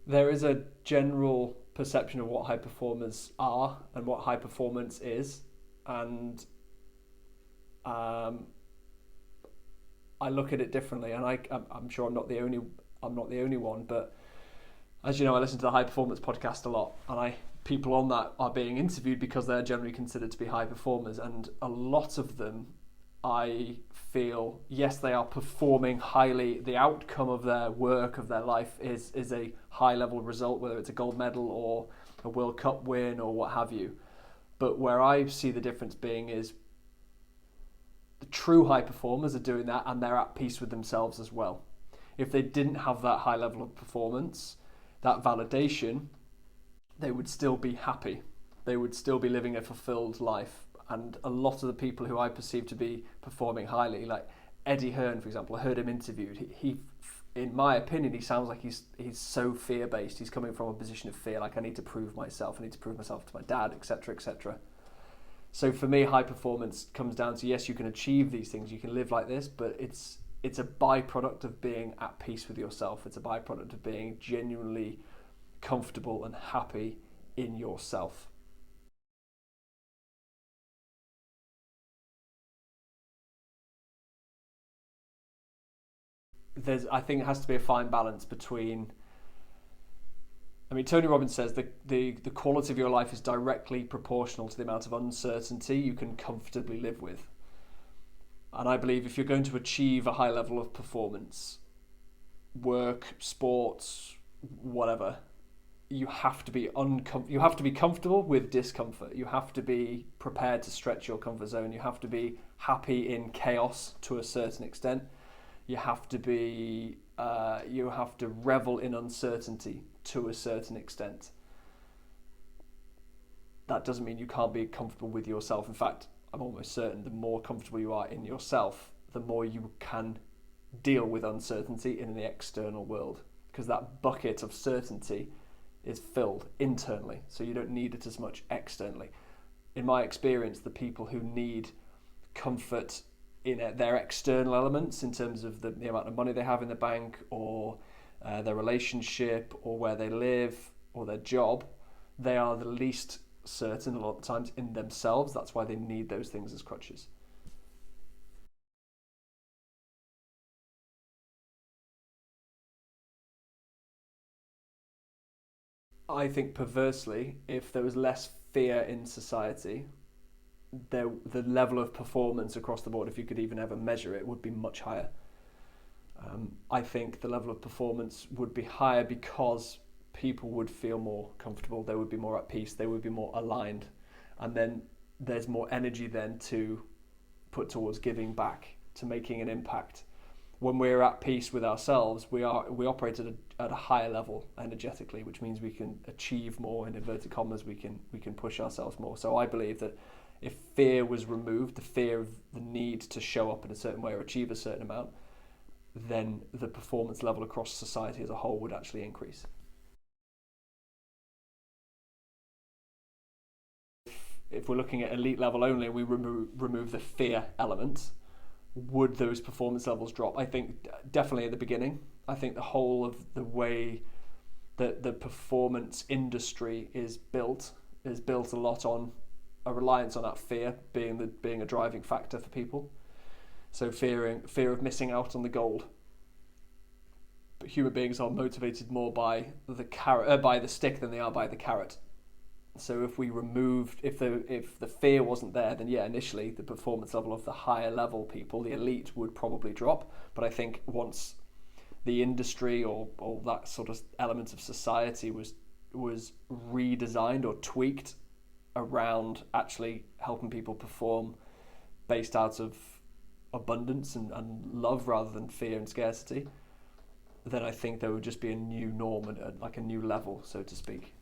there is a general perception of what high performers are and what high performance is, and um, I look at it differently. And I'm sure I'm not the only one, but as you know, I listen to the High Performance podcast a lot, and people on that are being interviewed because they're generally considered to be high performers, and a lot of them, I feel, yes, they are performing highly. The outcome of their work, of their life, is a high level result, whether it's a gold medal or a World Cup win or what have you. But where I see the difference being is the true high performers are doing that and they're at peace with themselves as well. If they didn't have that high level of performance, that validation, they would still be happy. They would still be living a fulfilled life. And a lot of the people who I perceive to be performing highly, like Eddie Hearn, for example, I heard him interviewed. He in my opinion, he sounds like he's so fear-based. He's coming from a position of fear, like I need to prove myself. I need to prove myself to my dad, etc., etc. So for me, high performance comes down to, yes, you can achieve these things, you can live like this, but it's a byproduct of being at peace with yourself. It's a byproduct of being genuinely comfortable and happy in yourself. I think it has to be a fine balance between. I mean, Tony Robbins says the quality of your life is directly proportional to the amount of uncertainty you can comfortably live with. And I believe if you're going to achieve a high level of performance, work, sports, whatever, you have to be comfortable with discomfort. You have to be prepared to stretch your comfort zone. You have to be happy in chaos to a certain extent. You have to revel in uncertainty to a certain extent. That doesn't mean you can't be comfortable with yourself. In fact, I'm almost certain the more comfortable you are in yourself, the more you can deal with uncertainty in the external world, because that bucket of certainty is filled internally, so you don't need it as much externally. In my experience, the people who need comfort in their external elements, in terms of the amount of money they have in the bank, or their relationship, or where they live, or their job, they are the least certain a lot of times in themselves. That's why they need those things as crutches. I think perversely, if there was less fear in society, the level of performance across the board, if you could even ever measure it, would be much higher. I think the level of performance would be higher because people would feel more comfortable, they would be more at peace, they would be more aligned, and then there's more energy then to put towards giving back, to making an impact. When we're at peace with ourselves, we operate at a higher level energetically, which means we can achieve more. In inverted commas, we can push ourselves more. So I believe that if fear was removed, the fear of the need to show up in a certain way or achieve a certain amount, then the performance level across society as a whole would actually increase. If we're looking at elite level only, we remove the fear element, would those performance levels drop? I think definitely at the beginning. I think the whole of the way that the performance industry is built a lot on a reliance on that fear being a driving factor for people. So fear of missing out on the gold. But human beings are motivated more by by the stick than they are by the carrot. So if the fear wasn't there, then yeah, initially the performance level of the higher level people, the elite, would probably drop. But I think once the industry or that sort of element of society was redesigned or tweaked around actually helping people perform based out of abundance and love rather than fear and scarcity, then I think there would just be a new norm and like a new level, so to speak.